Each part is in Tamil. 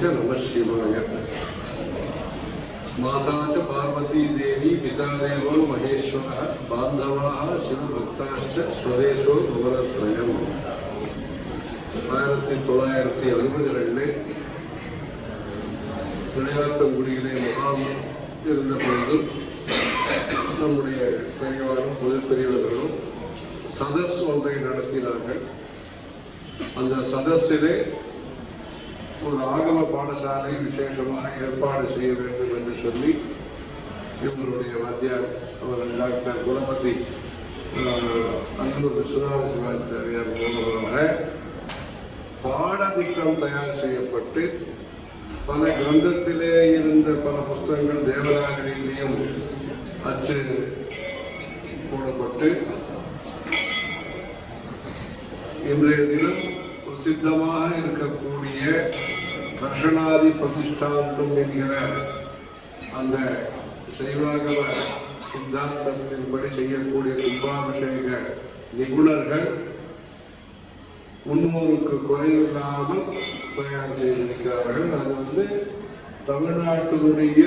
नमः शिवाय। माता च पार्वती देवी पिता देवो महेश्वरः बान्धवाः शिवभक्ताश्च स्वदेशो भुवनत्रयम्. 1960 விளையாட்டங்குடியிலே முகாம் இருந்த பொழுது நம்முடைய பெரியவாரும் பொது பெரியவர்களும் சதஸ் ஒன்றை நடத்தினார்கள். அந்த சதஸிலே ஒரு ஆகம பாடசாலை விசேஷமாக ஏற்பாடு செய்ய வேண்டும் என்று சொல்லி இவங்களுடைய வாத்தியார் அவர் டாக்டர் குணபதி அன்னூர் விஸ்வநாத சிவாச்சாரியார் மூலமாக பாடத்திட்டம் தயார் செய்யப்பட்டு பல கிரந்தத்திலே இருந்த பல புத்தகங்கள் தேவநாகரியிலையும் அச்சு போடப்பட்டு இன்றைய தினம் பிரசித்தமாக இருக்கக்கூடிய கர்ஷனாதி பிரதிஷ்டாந்தம் என்கிற அந்த சைவாகம சித்தாந்தத்தின்படி செய்யக்கூடிய கும்பாபிஷேக நிபுணர்கள் 300க்கு குறைவில்லாமல் தயார் செய்திருக்கிறார்கள். அது தமிழ்நாட்டினுடைய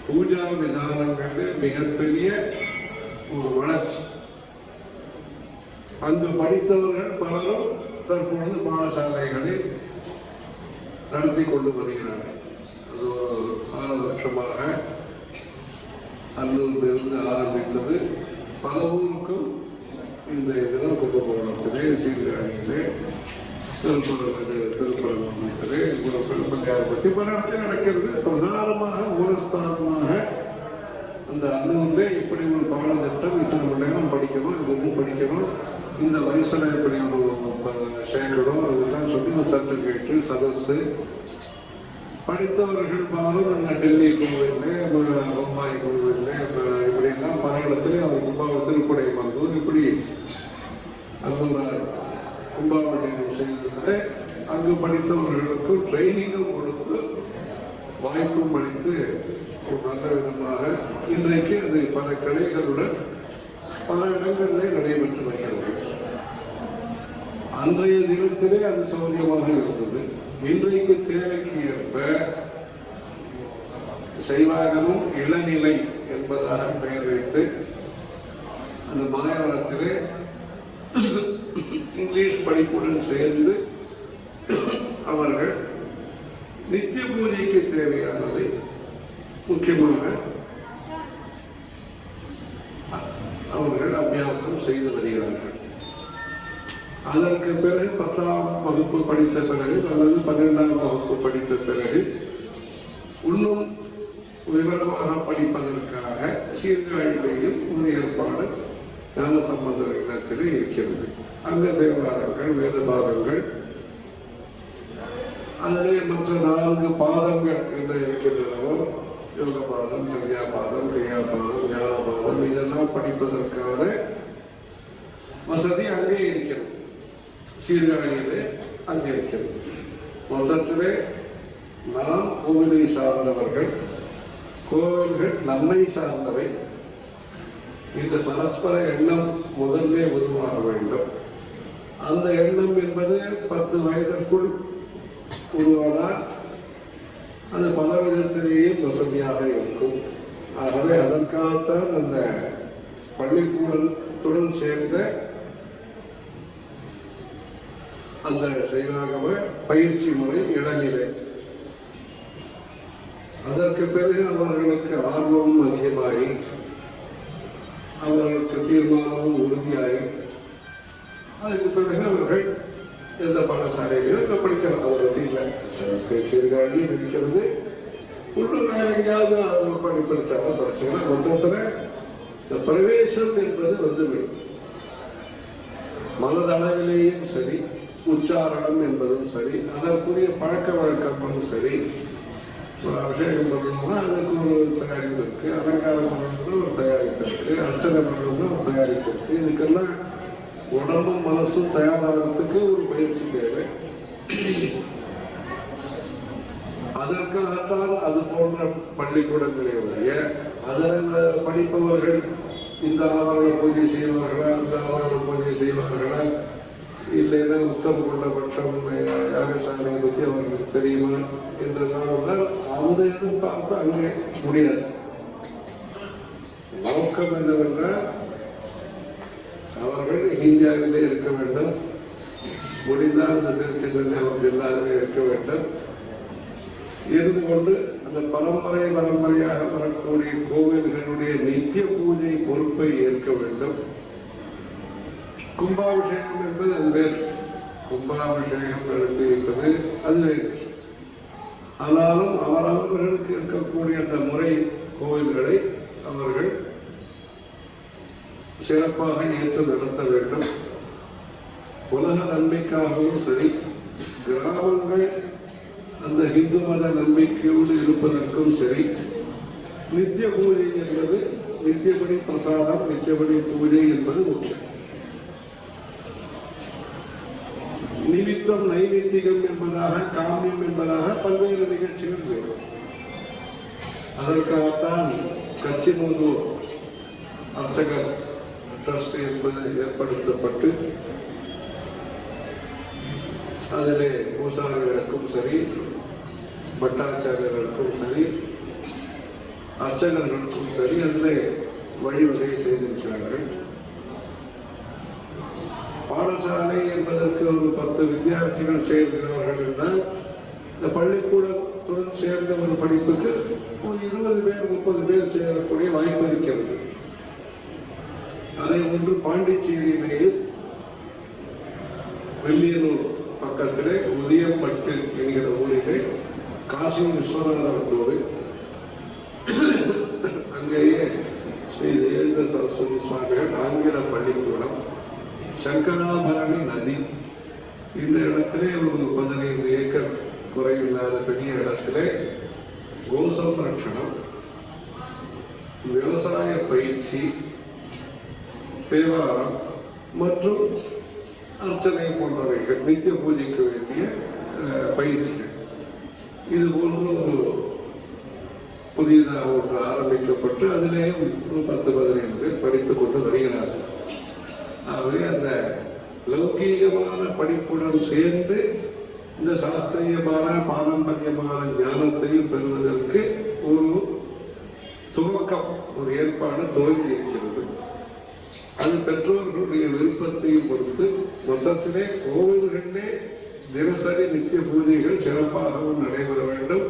பூஜா விதானங்களில் மிகப்பெரிய ஒரு வளர்ச்சி. அங்கு படித்தவர்கள் பலரும் தற்பொழுது பாடசாலைகளில் நடத்தி கொண்டு வருகிறார்கள். அது 6 வருஷமாக அன்னூரிலிருந்து ஆரம்பித்தது. பல ஊருக்கும் இந்த தினம் கும்பகோணத்திலே, சீர்காழியிலே, திருப்பரங்குன்றத்திலே, பட்டி பல இடத்தில் நடக்கிறது. பிரதானமாக மூலஸ்தானமாக அந்த அன்னூரிலே இப்படி ஒரு பாடத்திட்டம் இத்தனை மணி நேரம் படிக்கணும், இது படிக்கணும், இந்த வயசுல இப்படி ஒரு சேர்க்கணும், அதெல்லாம் சொல்லி ஒரு சர்டிஃபிகேட்டு சதஸு படித்தவர்கள் பலரும் நாங்கள் டெல்லி கோவிலில், மும்பாய் கோவிலில், இப்படிலாம் பல இடத்துல அவர் திருப்படை மருத்துவர் இப்படி அந்த கும்பாபிஷேகம் செய்ததில் அங்கு படித்தவர்களுக்கு ட்ரைனிங்கும் கொடுத்து வாய்ப்பும் அளித்து ஒரு நல்ல விதமாக இன்றைக்கு அது பல கலைகளுடன் பல இடங்களிலே நடைபெற்று வருகிறது. அன்றைய தினத்திலே அது சௌரியமாக இருந்தது. இன்றைக்கு தேவைக்கு ஏற்ப சைவாகமும் இளநிலை என்பதாக பெயர் வைத்து அந்த மாயவரத்திலே இங்கிலீஷ் படிப்புடன் சேர்ந்து அவர்கள் நித்திய பூஜைக்கு தேவையானதை முக்கியமாக அவர்கள் அபியாசம் செய்து வருகிறார்கள். அதற்கு பிறகு 10ஆம் வகுப்பு படித்த பிறகு அல்லது 12ஆம் வகுப்பு படித்த பிறகு இன்னும் விவரமாக படிப்பதற்காக சீர்காழியிலேயும் ஒரு ஏற்பாடு ஞான சம்பந்தர் இடத்திலே இருக்கிறது. அங்க தேவாரங்கள், வேத பாதங்கள், அதிலே மற்ற 4 பாதங்கள் என்று இருக்கின்றனவோ யோக பாதம், சந்தியா பாதம், கிரியா பாதம், ஞான பாதம், இதெல்லாம் படிப்பதற்கான வசதி அங்கே இருக்கிறது. சீர்காழியிலே அங்கே இருக்கிறது. மொத்தத்திலே நாம் கோவிலை சார்ந்தவர்கள், கோவில்கள் நம்மை சார்ந்தவை. இந்த பரஸ்பர எண்ணம் முதல்ல உருவாக வேண்டும். அந்த எண்ணம் என்பது 10 வயதிற்குள் உருவானால் அது பல விதத்திலேயும் வசதியாக இருக்கும். ஆகவே அதற்காகத்தான் அந்த பள்ளிக்கூடத்துடன் சேர்ந்த அந்த சைவாகம பயிற்சி முறை இளநிலை. அதற்கு பிறகு அவர்களுக்கு ஆர்வமும் அதிகமாகி அவர்களுக்கு தீர்மானமும் உறுதியாகி அதுக்கு பிறகு அவர்கள் எந்த பாடசாலையிலும் படிக்கலாம். அவர்களுக்கு இல்லை சீர்காழியும் இருக்கிறது. உள்ளூர் எங்கேயாவது அவங்க படிப்பிடிச்சாலும் படிச்சுக்கலாம். மொத்தத்தில் இந்த பிரவேசம் என்பது வந்துவிடும். மனதளவிலேயும் சரி, உச்சாரணம் என்பதும் சரி, அதற்குரிய பழக்க வழக்கமும் சரி. ஒரு அபிஷேகம் பண்ணணும்னா அதுக்கு ஒரு தயாரிப்பு இருக்கு, அலங்காரம் பண்ணணும்னா ஒரு தயாரிப்பு இருக்கு, அர்ச்சனை பண்ணணும்னா ஒரு தயாரிப்பு இருக்கு. இதுக்கெல்லாம் உடம்பும் மனசும் தயாராகிறதுக்கு ஒரு பயிற்சி தேவை. அதற்காகத்தான் அது போன்ற பள்ளிக்கூடங்களே உடைய அதில் படிப்பவர்கள் இந்த ஆவரண பூஜை செய்வார்களா, இந்த ஆவரண பூஜை செய்வார்களா, இல்லைன்னா உத்தம் கொண்ட பட்சம் யாகசாலையை பற்றி அவர்களுக்கு தெரியுமா என்றால் அந்த எதிர்பார்ப்பு அங்கே முடியாது. நோக்கம் என்னவென்றால் அவர்கள் இந்தியாவிலே இருக்க வேண்டும், முடிந்தால் இந்த திருச்சிதனை அவர்கள் எல்லாருமே இருக்க வேண்டும், இருந்து கொண்டு அந்த பரம்பரையாக வரக்கூடிய கோவில்களுடைய நித்திய பூஜை பொறுப்பை ஏற்க வேண்டும். கும்பாபிஷேகம் என்பது அது வேறு, கும்பாபிஷேகம் நடத்தி இருப்பது அது வேறு. ஆனாலும் அவரவர்களுக்கு இருக்கக்கூடிய அந்த முறை கோவில்களை அவர்கள் சிறப்பாக ஏற்று நடத்த வேண்டும். உலக நன்மைக்காகவும் சரி, கிராமங்கள் அந்த இந்து மத நம்பிக்கையோடு இருப்பதற்கும் சரி, நித்திய பூஜை என்பது நித்தியபடி பிரசாதம், நித்தியபடி பூஜை என்பது முக்கியம். நிமித்தம் நைமித்திகம் என்பதாக, காமியம் என்பதாக பல்வேறு நிகழ்ச்சிகள் வேணும். அதற்காகத்தான் கச்சிமூதூர் அர்ச்சகர் ட்ரஸ்ட் என்பது ஏற்படுத்தப்பட்டு அதிலே பூசாரிகளுக்கும் சரி, பட்டாச்சாரியர்களுக்கும் சரி, அர்ச்சகர்களுக்கும் சரி அதிலே வழிவகை செய்திருக்கிறார்கள். பாடசாலை என்பதற்கு ஒரு 10 வித்தியார்த்திகள் சேர்கிறார்கள் என்றால் இந்த பள்ளிக்கூடத்துடன் சேர்ந்த ஒரு படிப்புக்கு ஒரு 20 பேர் 30 பேர் சேரக்கூடிய வாய்ப்பு இருக்கிறது. அதை ஒன்று பாண்டிச்சேரியிலேயே வெள்ளியனூர் பக்கத்திலே உதயம்பட்டு என்கிற ஊரிலே காசி விஸ்வநாதர் கோவில், அங்கேயே ஸ்ரீ தேவேந்திர சரஸ்வதி சுவாமிகள் ஆங்கில பள்ளிக்கூடம், சங்கராபரணி நதி, இந்த இடத்திலே ஒரு 15 ஏக்கர் குறையில்லாத பெரிய இடத்திலே கோசம்ரட்சணம், விவசாய பயிற்சி, தேவாரம் மற்றும் அர்ச்சனை போன்றவைகள், நித்திய பூஜைக்கு வேண்டிய பயிற்சிகள், இது போன்ற ஒரு புதியதாக ஒன்று ஆரம்பிக்கப்பட்டு அதிலேயும் 10-15 பேர் படித்துக் கொண்டு வருகிறார்கள். ஆகவே அந்த லௌகீகமான படிப்புடன் சேர்ந்து இந்த சாஸ்திரியமான பாரம்பரியமான ஞானத்தையும் பெறுவதற்கு ஒரு துவக்கம், ஒரு ஏற்பாடு துவங்கி இருக்கிறது. அது பெற்றோர்களுடைய விருப்பத்தையும் பொறுத்து மொத்தத்திலே கோவில்களிலே தினசரி நித்திய பூஜைகள் சிறப்பாகவும் நடைபெற வேண்டும்.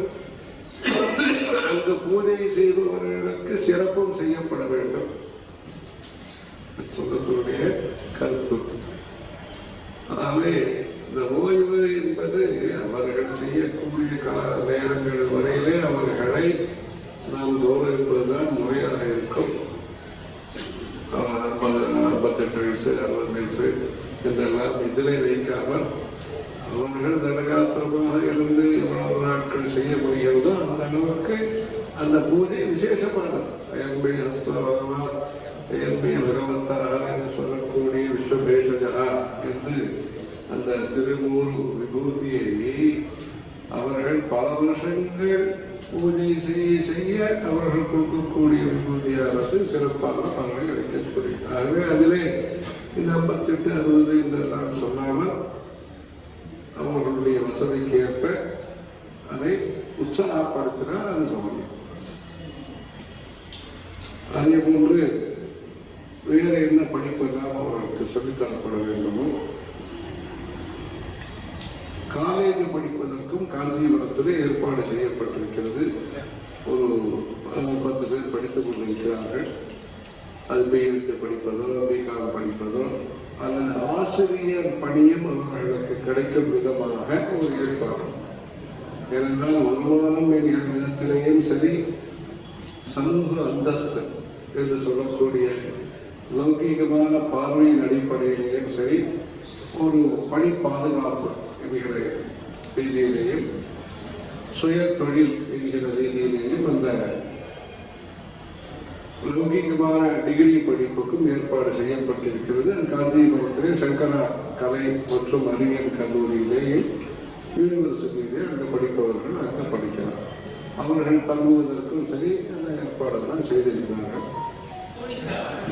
அந்த பூஜை செய்பவர்களுக்கு சிறப்பும் செய்யப்பட வேண்டும். சொல்லத்துடைய கருத்து. ஆகவே இந்த ஓய்வு என்பது அவர்கள் செய்யக்கூடிய கால நேரங்கள் வரையிலே அவர்களை நாம் கௌரவிப்பதுதான் முறையாக இருக்கும். 58 வயசு 60 வயசு என்றெல்லாம் இதிலே வைக்காமல் அவர்கள் தடகாத்திரமாக இருந்து எவ்வளவு நாட்கள் செய்ய முடிகிறதோ அந்த அளவுக்கு அந்த பூஜை விசேஷமானது. அயம்பி ஹஸ்தவரமா அயம்பி பகவத்தரா என்று சொல்லக்கூடிய விஸ்வபேஷஜா என்று அந்த திருமூரு விபூதியை அவர்கள் பல வருஷங்கள் பூஜை செய்ய அவர்கள் கொடுக்கக்கூடிய விபூதியானது சிறப்பான பலனை கிடைக்கக்கூடிய. ஆகவே அதிலே இந்த 58, 60 என்று நான் சொன்னாமல் அவர்களுடைய வசதிக்கு ஏற்ப அதை உற்சாகப்படுத்தினால் அது சமயம். அதே போன்று வேறு என்ன படிப்பெல்லாம் அவர்களுக்கு சொல்லித்தரப்பட வேண்டுமோ, காலேஜ் படிப்பதற்கும் காஞ்சிபுரத்தில் ஏற்பாடு செய்யப்பட்டிருக்கிறது. ஒரு 10 பேர் படித்துக் கொண்டிருக்கிறார்கள். அது பிஎஸ்சி படிப்பதோ, பிகாம் படிப்பதோ, அல்லது ஆசிரியர் பணியும் அவர்களுக்கு கிடைக்கும் விதமாக ஒரு ஏற்பாடு. ஏனென்றால் ஒருவாரம் என்கிற விதத்திலேயும் சரி, சமூக அந்தஸ்து என்று சொல்லக்கூடிய லௌகீகமான பார்வையின் அடிப்படையிலேயும் சரி, ஒரு பணி பாதுகாப்பு என்கிற ரீதியிலேயும், சுய தொழில் என்கிற ரீதியிலேயும் அந்த லௌகீகமான டிகிரி படிப்புக்கும் ஏற்பாடு செய்யப்பட்டிருக்கிறது. காஞ்சிபுரத்திலே சங்கரா கலை மற்றும் அறிவியல் கல்லூரியிலேயே யூனிவர்சிட்டியிலே அங்கு படிப்பவர்கள் அங்கே படிக்கலாம். அவர்கள் தங்குவதற்கும் சரி அந்த ஏற்பாடெல்லாம் செய்திருக்கிறார்கள்.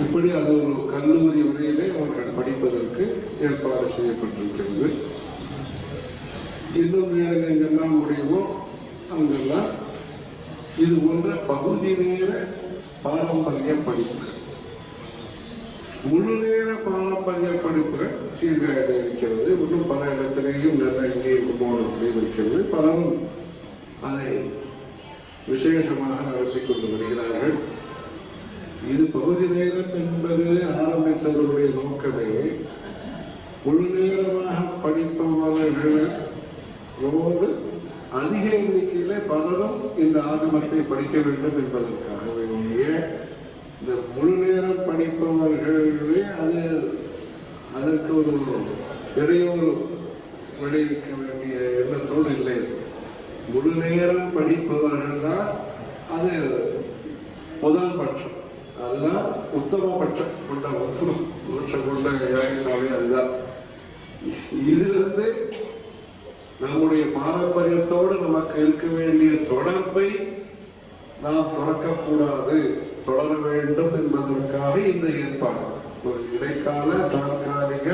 இப்படி அது ஒரு கல்லூரி முறையிலே அவர்கள் படிப்பதற்கு ஏற்பாடு செய்யப்பட்டிருக்கிறது. இன்னும் எங்கெல்லாம் முடியுமோ அங்கெல்லாம் இது போன்ற பகுதி நேர பாரம்பரிய படிப்புகள், முழு நேர பாரம்பரிய படிப்புகள் சீர்காழி இருக்கிறது. இன்னும் பல இடத்திலேயும் நல்ல இங்கே கும்பகோணத்திலேயும் இருக்கிறது. பலரும் அதை விசேஷமாக நடத்தி கொண்டு வருகிறார்கள். இது பகுதி நேரம் என்பது ஆரம்பித்தவர்களுடைய நோக்கமே முழு நேரமாக படிப்பவர்களோடு அதிக எண்ணிக்கையில பலரும் இந்த ஆகமத்தை படிக்க வேண்டும் என்பதற்காகவே இந்த முழு நேரம் படிப்பவர்களே அதற்கு ஒரு பெரியோரு விளைவிக்க வேண்டிய எண்ணத்தோடு இல்லை. முழு நேரம் படிப்பவர்கள் தான் அது முதல் பட்சம், அதுதான் உத்தமபட்சம் கொண்ட உத்தமபட்சம் கொண்ட யாகசாலை. அதுதான் இதிலிருந்து நம்முடைய பாரம்பரியத்தோடு நமக்கு இருக்க வேண்டிய தொடர்பை நாம் தொடக்கக்கூடாது, தொடர வேண்டும் என்பதற்காக இந்த ஏற்பாடு, ஒரு இடைக்கால தற்காலிக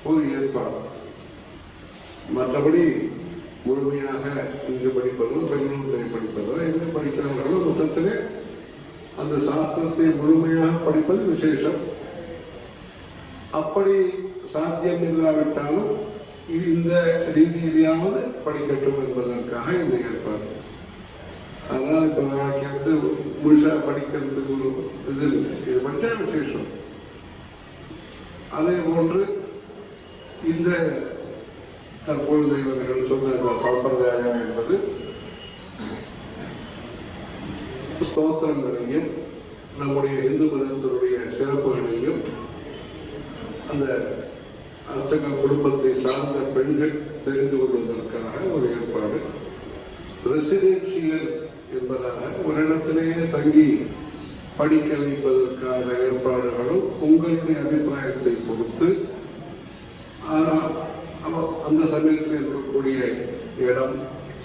ஒரு ஏற்பாடு. மற்றபடி முழுமையாக இங்கு படிப்பதோ பெங்களூரில் படிப்பதோ எங்கு படிக்கிறவர்களோ மொத்தத்திலே அந்த சாஸ்திரத்தை முழுமையாக படிப்பது விசேஷம். அப்படி சாத்தியம் இல்லாவிட்டாலும் இந்த ரீதியிலாவது படிக்கட்டும் என்பதற்காக இந்த ஏற்பாடு. அதனால் இப்ப நாளைக்கு வந்து முழுசா படிக்கிறதுக்கு ஒரு இது படிச்சா விசேஷம். அதே போன்று இந்த தற்பொழுது இவர்கள் சொன்ன சம்பிரதாயம் என்பது ஸ்தோத்திரங்களையும் நம்முடைய இந்து மதத்தினுடைய சிறப்புகளையும் அந்த அர்ச்சக குடும்பத்தை சார்ந்த பெண்கள் தெரிந்து கொள்வதற்காக ஒரு ஏற்பாடு. ரெசிடென்சியல் என்பதாக ஒரு இடத்திலேயே தங்கி படிக்க வைப்பதற்கான ஏற்பாடுகளும் உங்களுடைய அபிப்பிராயத்தை பொறுத்து அந்த சமயத்தில் இருக்கக்கூடிய இடம்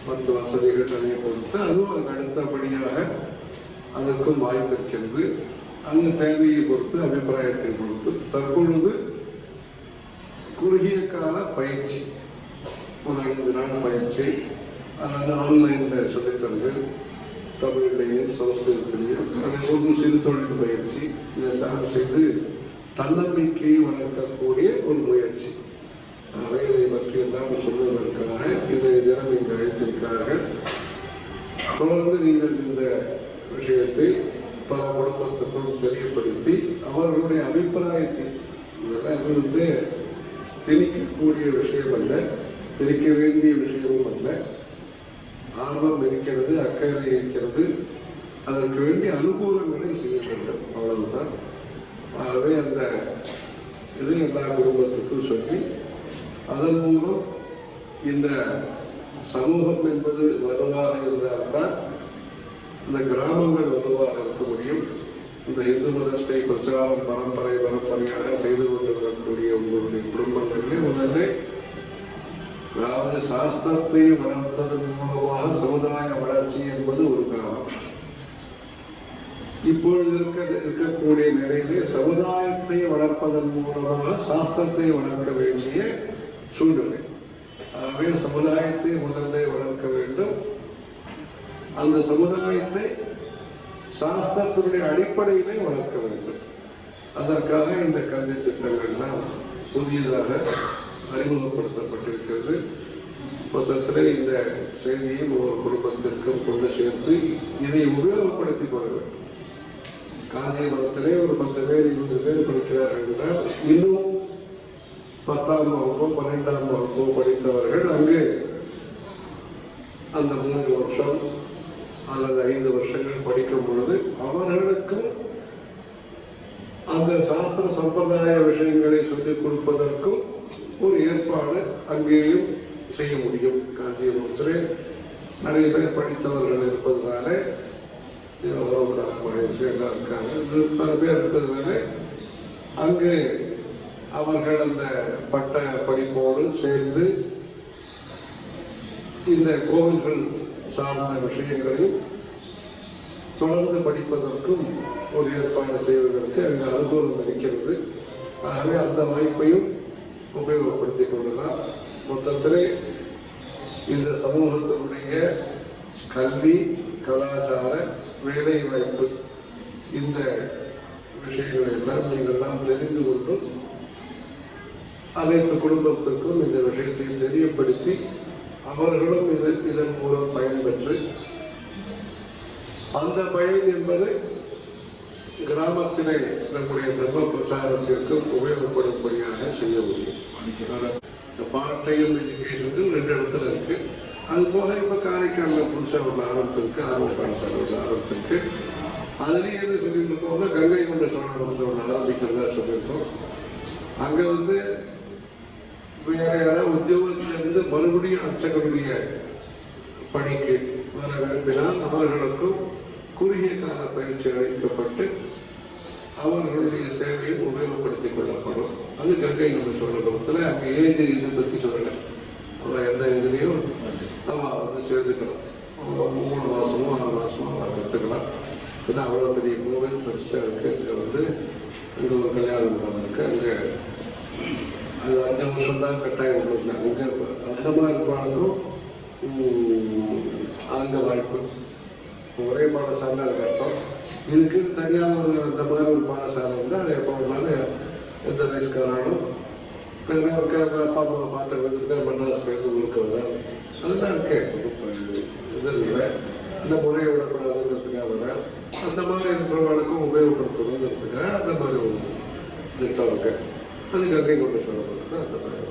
மற்ற வசதிகள் அதை பொறுத்து அதுவும் அடுத்தபடியாக அதற்கும் வாய்ப்பு இருக்கிறது. அந்த தேவையை பொறுத்து அபிப்பிராயத்தை பொறுத்து தற்பொழுது குறுகிய கால பயிற்சி, ஒரு 5 நாள் பயிற்சி, அதாவது ஆன்லைனில் சொல்லித்தரது, தமிழிலையும் சமஸ்கிருதத்திலையும், அதே போன்று சிறு தொழில் பயிற்சி, இதெல்லாம் செய்து தன்னம்பிக்கையை வளர்க்கக்கூடிய ஒரு முயற்சி. இதை பற்றி எல்லாம் சொல்வதற்காக இன்றைய தினம் இங்கு அழைத்திருக்கிறார்கள். தொடர்ந்து நீங்கள் இந்த விஷயத்தை பல குடும்பத்துக்கும் தெரியப்படுத்தி அவர்களுடைய அபிப்பிராயத்தை, இதெல்லாம் வந்து திணிக்கக்கூடிய விஷயம் அல்ல, திணிக்க வேண்டிய விஷயமும் அல்ல. ஆர்வம் இருக்கிறது, அக்கறை இருக்கிறது, அதற்கு வேண்டிய அனுகூலங்களை செய்ய வேண்டும், அவ்வளவுதான். ஆகவே அந்த இது எல்லா குடும்பத்துக்கும் சொல்லி அதன் மூலம் இந்த சமூகம் என்பது வலுவாக இருந்தால்தான் இந்த கிராமங்கள் வலுவாக இருக்க முடியும். இந்த இந்து மதத்தை பிரச்சாரம் பரம்பரையாக செய்து கொண்டு வரக்கூடிய உங்களுடைய குடும்பங்களிலே முதல்ல அதாவது சாஸ்திரத்தை வளர்த்ததன் மூலமாக சமுதாய வளர்ச்சி என்பது ஒரு காலம். இப்பொழுது இருக்கக்கூடிய நிலையிலே சமுதாயத்தை வளர்ப்பதன் மூலமாக சாஸ்திரத்தை வளர்க்க வேண்டிய சூழ்நிலை. ஆகவே சமுதாயத்தை முதல்ல வளர்க்க வேண்டும். அந்த சமுதாயத்தை சாஸ்திரத்தினுடைய அடிப்படையிலே வளர்க்க வேண்டும். அதற்காக இந்த கல்வி திட்டங்கள்லாம் புதியதாக அறிமுகப்படுத்தப்பட்டிருக்கிறது. மொத்தத்தில் இந்த செய்தியை ஒரு குடும்பத்திற்கும் கொண்டு சேர்த்து இதை உபயோகப்படுத்திக் கொள்ள வேண்டும். காஞ்சிபுரத்திலே ஒரு 10 பேர் 20 பேர் படிக்கிறார்கள் என்றால் இன்னும் 10ஆம் வகுப்போ 12ஆம் வகுப்போ படித்தவர்கள் அங்கு அந்த 3 வருஷம் அல்லது 5 வருஷங்கள் படிக்கும் பொழுது அவர்களுக்கும் அந்த சாஸ்திர சம்பிரதாய விஷயங்களை சொல்லிக் கொடுப்பதற்கும் ஒரு ஏற்பாடு அங்கேயும் செய்ய முடியும். காஞ்சிபுரத்திலே நிறைய பேர் படித்தவர்கள் இருப்பதனால இருக்காங்க, பல பேர் இருப்பதனால அங்கு அவர்கள் அந்த பட்ட படிப்போடு சேர்ந்து இந்த கோவில்கள் சார்ந்த விஷயங்களையும் தொடர்ந்து படிப்பதற்கும் ஒரு ஏற்பாடு செய்வதற்கு அங்கு அனுகூலம் இருக்கிறது. ஆகவே அந்த வாய்ப்பையும் உபயோகப்படுத்திக் கொள்ளலாம். மொத்தத்திலே இந்த சமூகத்தினுடைய கல்வி, கலாச்சார, வேலை வாய்ப்பு இந்த விஷயங்களை எல்லாம் நீங்கள்லாம் தெரிந்து கொண்டும் அனைத்து குடும்பத்திற்கும் இந்த விஷயத்தை தெரியப்படுத்தி அவர்களும் இதன் மூலம் பயன்பெற்று அந்த பயன் என்பது கிராமத்திலே நம்முடைய தர்ம பிரச்சாரத்திற்கு உபயோகப்படும்படியாக செய்ய முடியும். பார்ட் டைம் எஜுகேஷன் 2 இடத்துல இருக்கு. அது போக இப்போ காரைக்காலில் புதுசாக ஒன்று ஆரம்பிச்சிருக்கு, ஆரம்பிச்சு ஒன்று ஆரம்பிச்சிருக்கு. அதுலேயே எது சொல்லியிருக்கோம்னா கங்கை கொண்ட சோழர் வந்து ஒன்று ஆரம்பிக்கிறதா சொல்லியிருக்கோம். அங்கே வந்து வேற யாராவது உத்தியோகத்திலிருந்து மறுபடியும் அர்ச்சகருடைய பணிக்கு வர விரும்பினால் அவர்களுக்கும் குறுகிய கால பயிற்சி அளிக்கப்பட்டு அவர்களுடைய சேவையை உபயோகப்படுத்திக் கொள்ளப்படும். அது கங்கை கொண்ட சோழகத்தில் அங்கே ஏஜ் இதை பற்றி சொல்லலை. அப்புறம் எந்த இதுலேயும் நம்ம வந்து சேர்த்துக்கலாம். 3 மாதமோ 6 மாதமோ கற்றுக்கலாம். ஏன்னா அவ்வளோ பெரிய கோவில் பெருசாக இருக்குது. இங்கே வந்து இங்கே ஒரு கல்யாண மண்டபம் இருக்குது. அங்கே அது 5 வருஷம் தான் கட்டாயம் கொடுக்குறாங்க. அங்கே அந்த மாதிரி பாடலும் அந்த வாய்ப்பு ஒரே பாடசாலை அது கஷ்டம். இதுக்கு தனியாக ஒரு அந்த மாதிரி ஒரு பாடசாலை வந்து அது எப்போ வேணாலும் எந்த வயசுக்காராலும் அப்பா அம்மா பார்த்துக்கிறதுக்கு மெட்ராஸ்லேருந்து உங்களுக்கு அதுதான் இருக்கேன். இது இல்லை அந்த முறையை விடக்கூடாதுங்கிறதுக்காக வர அந்த மாதிரி இருக்கிறவங்களுக்கும் உபயோகப்படுத்தணுங்கிறதுக்காக அந்த மாதிரி ஒரு திட்டம் இருக்கு. அது கங்கை கொண்டு சொல்லப்படுறது அந்த மாதிரி